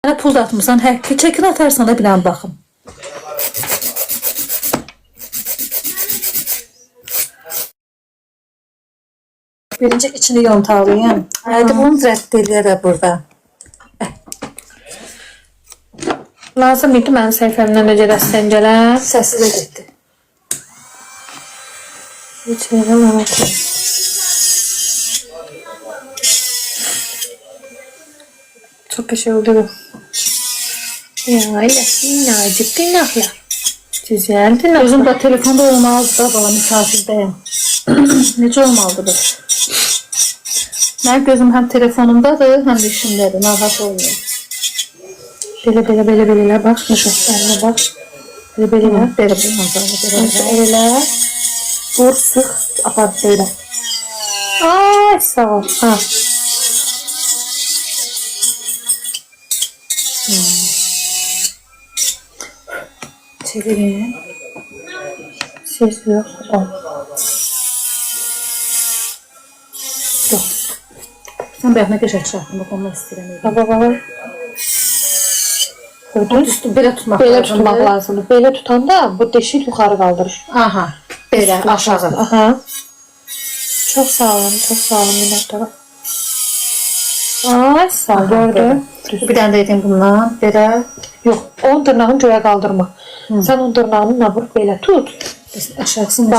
Mənə pul da atmısan, həqqi çəkin atarsan da bilən baxım. Birinci içini yontalıyım. Hadi bunu rədd eləyərə burada. Lazım idi mənim səhifəmdən necə dəstən gələn. Səssiz də getdi. Heç yerə mənə koy. Çok peşe oldu bu. Ya Nacip dinahlar. Güzel dinahlar. Özüm də telefonda olmalıdır da bala, misafirdəyim. Necə olmalıdır bu? Mənim gözüm həm telefonumdadır, həm də işimdədir. Narahat olmuyor. Belə bak. Şu eline bak. Belə. Elə. Vur, sıx, apar belə. Ay sağ ol. Ha. Çevireyim. Ses yok. Ol. Yox. Sən bəyəmə qəşək çıxartdın, bax ondan istəyirəm. Baba. Gördün, üstü belə tutmaq Belə lazımdır. tutmaq lazımdır. Belə tutanda bu deşik yuxarı qaldırır. Aha, belə aşağı. Aha. Çok sağ olun minnətdarım. Ay sağ ol, gördün. Bir dənə də edeyim bundan, belə. Yox, onun dırnağını göyə qaldırma. Sen onun dırnağını nə vur, belə tut. Aşağısını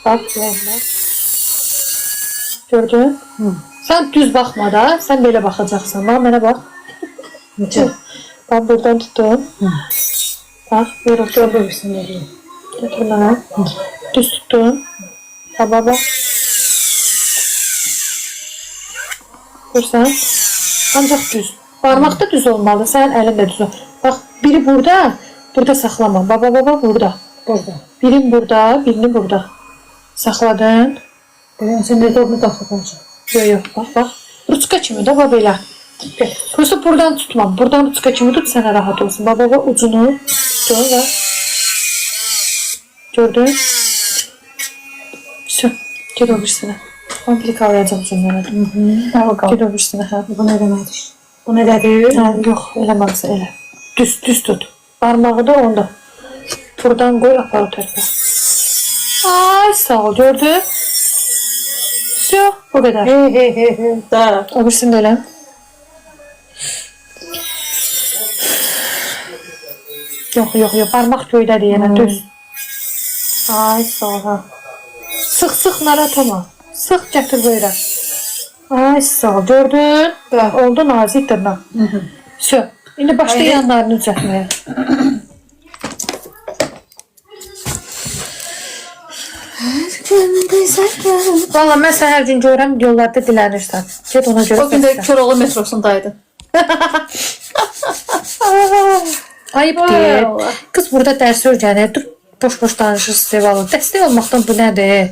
Bak. Gördün? Sen düz bakma da, sen böyle bakacaksın. Bak, mənə bak. Necə? Bak, buradan tuttum. Bak, böyle otur. Görürsən eləyim. Götür mənə. Düz tuttum. Bak. Görsən? Ancaq düz. Parmaq da düz olmalı, sənin əlin də düz ol. Bak, biri burada saxlama. Baba, burada. Birini birini burada. Saxladın. Sən də onu daxılacaq. Yok, bak. Ruçka kimi de belə. Prosto buradan tutmam. Buradan ruçka kimi tut, sənə rahat olsun. Baba, ucunu tutun və gördün. Все, gel öbürsünə. Komplik alacağım sənə. Gel öbürsünə. Bu nə deməkdir? Bu nə dədir? Yox, eləməmsə elə. Düz tut. Parmağı da onda. Buradan koy, apar o tərəfə. Ay sağ ol, gördün. Все, bu kadar. Da. Öbürsünü de elə. Yox, parmaq göydədir yenə, düz. Ay sağ ol, ha. Sıx, narahat olma. Sıx, gətir böyle. Ay sağ ol, gördün. Oldu nazik dırnaq. Все, indi başla yanlarını düzəltməyə. Valla mən sən hər gün görürəm, yollarda dilənirsən. Get ona görə. O gün də Köroğlu metrosundaydı. Ayıp deyil. Kız burada dərs öyrənir. Dur, boş danışır Sevalı. Dəstək olmaqdan bu nədir?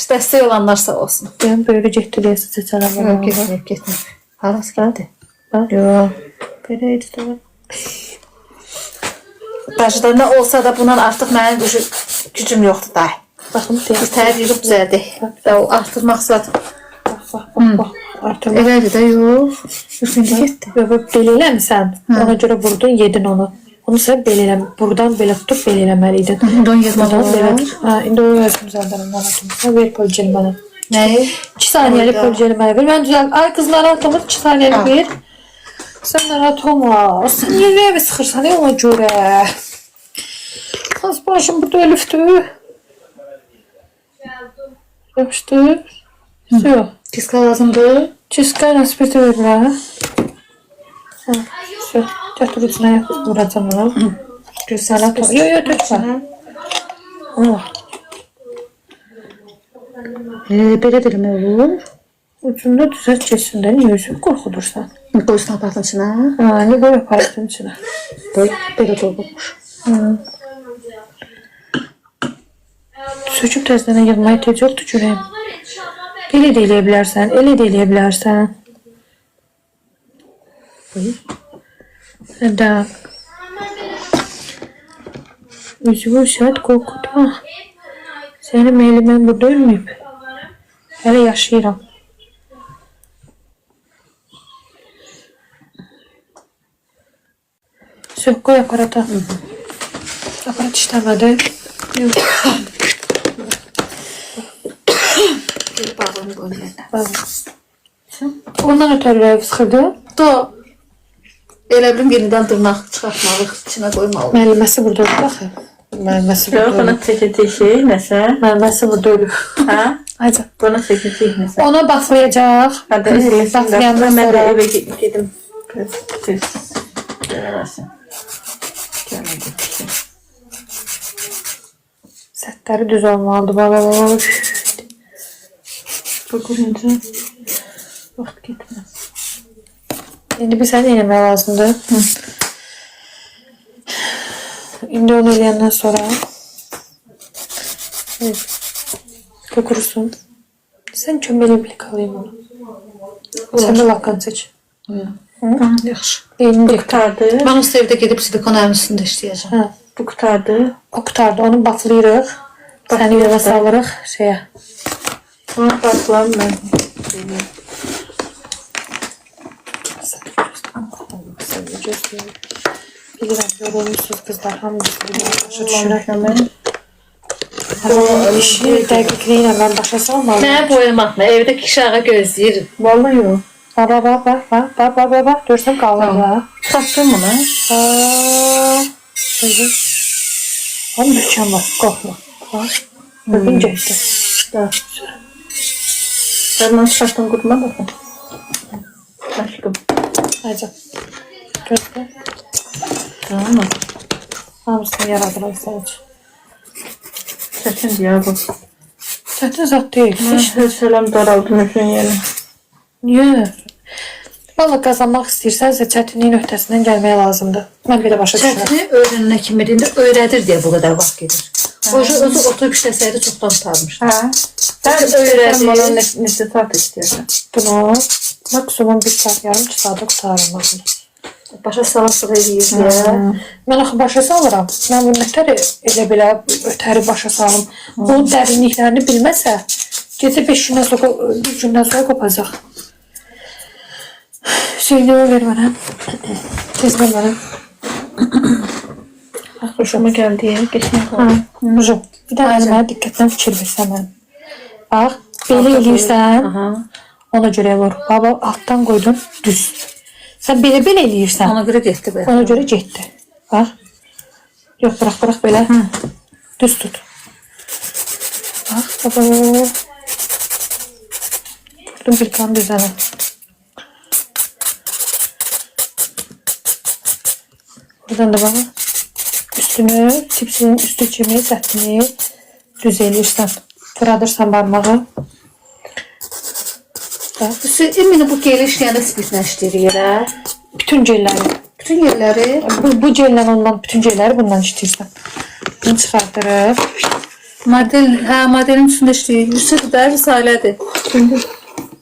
Dəstək olanlar sağ olsun. Ben böyle getdiriyorsa seçənəm. Getmir. Harası gəldi? Yox. Belə idi də. Bacıda nə olsa da bundan artıq mənim gücüm yoxdur da. Baxın, Təhər yürüb düzəldi. Artırmaq zaten. Bax. Artırmaq. Elədir də, yox. Şimdi getdi. Belə eləmirsən. Ona görə vurdun, yedin onu. Onu sən belə eləmə. Buradan belə tutup belə eləməliydin. Don yetməli Belə. olur. Ha, indi o yazım zaten ondan atım. Ver polceli bana. Nəyi? 2 saniyeli polceli bana ver. Ben düzel. Ay kızlar atımız 2 saniyeli ver. Sen narahat olma. Sen niye eve sıxırsan ona görə? Kız başım burada ölüftü. Yapıştı. Все. Kiska lazımdır. Чистка спирт verirler. Все. Götür içine vuracağım onu. Güzel at. Yo tökme. Belə dilim olur. Ucunda düzelt keçsin niye üzüm qorxudursan? Qoysun apartın içinə. Ha, ne koy aparatın içine. Belə dolmuş. Söküb təzdən yığmaya tez yoxdur görəyim. Elə də eləyə bilərsən, elə də eləyə bilərsən. Da. Üzümü şəhət qorxutma. Sənin meylimən burada ölməyib. Hələ yaşayıram. Yok, koy aparata. Aparat işlemedi. Yox. Bir bağını qoymayla. Ondan ötürü sıxırdı. Da elə bilim yenidən dırnaq çıxartmalıq, içinə qoymalıq. Müəlliməsi burada ölüb axı. Müəlliməsi Yok, burada ona ölüb. çekecek şey nəsə. Müəlliməsi burada ölüb. Ha? Hadi. Buna çekecek nəsə. Onu baflayacaq. Hadi eləsin. Baflayandan Ben de sonra eve gedim. Tez. Görəsin. Gəlmədi. sətləri düz olmalıdır. Baba. Bu qurunca vaxt getməz. İndi bir səni eləmək lazımdır. İndi onu eləyəndən sonra kurusun. Sən köməklə bilik alayım onu. Sən də lakkan seç. Yaxşı. İndi Qutardı. Mən o evdə gedib silikon əlin üstündə işləyəcəm. hə, Bu qutardı. o qutardı. Onu baflayırıq. Səni yola salırıq şeyə. Ona baxıram mən. Bilirəm, yorulmuşsunuz qızlar. Hamınız bilirəm. Başa düşürəm. İşi dəqiqliyi ilə mən başa salmalıyım. Mənə boyamatma, evdə kişi ağa gözləyir. Vallahi yox. Bak. Görsəm qalır da. Tapdım bunu. Onun dükkan var, qorxma. Bak. Gördün getdi. Da. Sen nasıl şartın kurma bakın. Aşkım. Hadi. Gördün. Tamam mı? Hamısını yaradılar sən üçün. Çetin diye bu. Çətin zat deyil. Selam daraldım üçün yeni. Niyə? Valla qazanmaq istəyirsənsə çətinliyin öhdəsindən gəlməyə lazımdır. Mən belə başa düşürəm. Çətini öyrənənə kimi deyəndə öyrədir deyə bu qədər vaxt gedir. Özü oturub işləsəydi çoxdan tutarmışdı. Ha? Sen öğrendin. Bana neçə saat istiyorsan? Bunu maksimum 1 saat, yarım 2 saata qutarım bunu. Başa sala-sala eləyir deyə. Mən axı başa salıram. Mən bu nətəri elə belə ötəri başa salım. Bu dərinliklərini bilməsə, gecə 5 gündən sonra, 3 gündən sonra qopacaq. Şeyini ver mənə. Tez ver mənə. Hoşuma geldi ya. Geçmek Ha, Muzum. Bir də mənə diqqətlə fikir versən mən. Bax, belə eləyirsən, ona görə vur. Baba, altdan qoydun, düz. Sən belə eləyirsən, Ona görə getdi belə. ona görə getdi. Bax. Yox, bıraq belə. Düz tut. Bax, baba. Tutdum bir kan düzənə. Buradan da bana üstünü, tipsinin üstü kimi sətini düz eləyirsən. Fıradırsan barmağı. Eminim bu gel işləyəndə spirtlə işləyir yerə. Bütün gelləri. Bütün yerləri Bu gellə ondan, bütün gelləri bundan işləyirsən. Bunu çıxardırıq. modelin üstündə işləyir. Yusuf da Risalədir.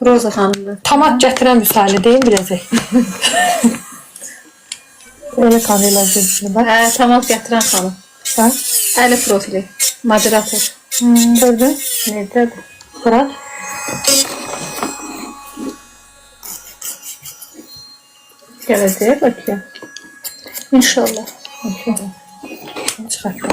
Roza xanımdır. Tamat gətirən müsahilə deyim biləcək. Öyle kanıyla gözünü bak. Tamam gətirən xanım. Bak. Əli profili. Moderator. Gördün? Nerededir? Bırak. Geleceğe bak ya. İnşallah. Çıkarttım.